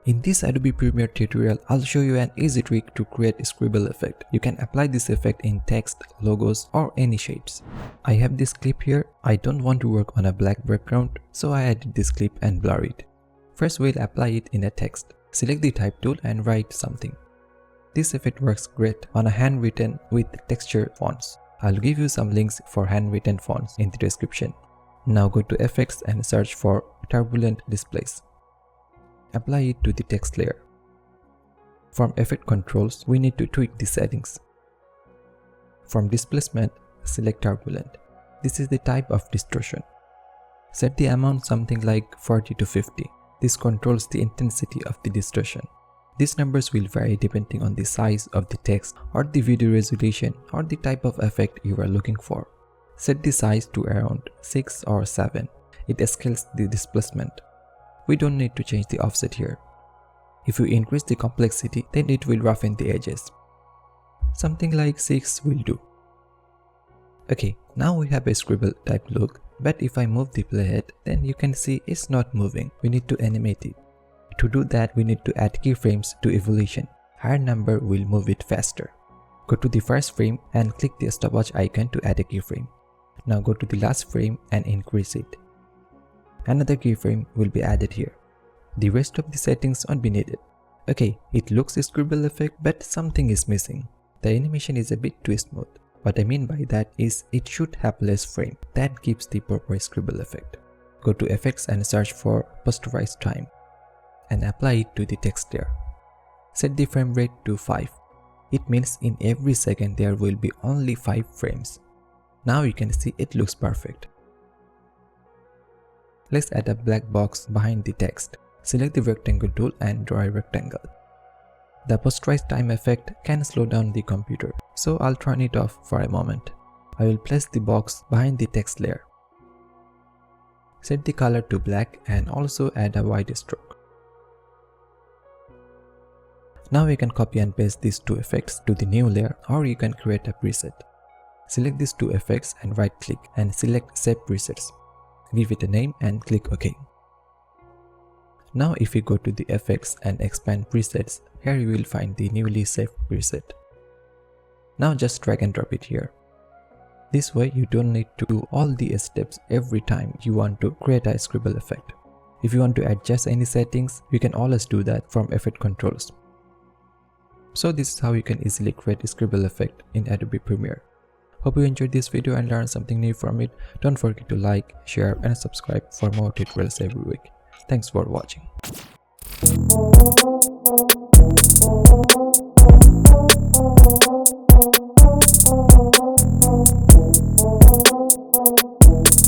In this Adobe Premiere tutorial, I'll show you an easy trick to create a scribble effect. You can apply this effect in text, logos, or any shapes. I have this clip here. I don't want to work on a black background, so I added this clip and blur it. First, we'll apply it in a text. Select the type tool and write something. This effect works great on a handwritten with texture fonts. I'll give you some links for handwritten fonts in the description. Now go to Effects and search for Turbulent Displace. Apply it to the text layer. From Effect Controls, we need to tweak the settings. From Displacement, select Turbulent. This is the type of distortion. Set the amount something like 40 to 50. This controls the intensity of the distortion. These numbers will vary depending on the size of the text or the video resolution or the type of effect you are looking for. Set the size to around 6 or 7. It scales the displacement. We don't need to change the offset here. If you increase the complexity, then it will roughen the edges. Something like 6 will do. Okay, now we have a scribble type look, but if I move the playhead, then you can see it's not moving. We need to animate it. To do that, we need to add keyframes to evolution. Higher number will move it faster. Go to the first frame and click the stopwatch icon to add a keyframe. Now go to the last frame and increase it. Another keyframe will be added here. The rest of the settings won't be needed. Okay, it looks a scribble effect, but something is missing. The animation is a bit too smooth. What I mean by that is it should have less frame. That gives the proper scribble effect. Go to Effects and search for posterize time and apply it to the text layer. Set the frame rate to 5. It means in every second there will be only 5 frames. Now you can see it looks perfect. Let's add a black box behind the text. Select the rectangle tool and draw a rectangle. The posterize time effect can slow down the computer, so I'll turn it off for a moment. I will place the box behind the text layer. Set the color to black and also add a white stroke. Now we can copy and paste these two effects to the new layer, or you can create a preset. Select these two effects and right click and select Save Presets. Give it a name and click OK. Now if you go to the effects and expand presets, here you will find the newly saved preset. Now just drag and drop it here. This way you don't need to do all the steps every time you want to create a scribble effect. If you want to adjust any settings, you can always do that from Effect Controls. So this is how you can easily create a scribble effect in Adobe Premiere. Hope you enjoyed this video and learned something new from it. Don't forget to like, share and subscribe for more tutorials every week. Thanks for watching.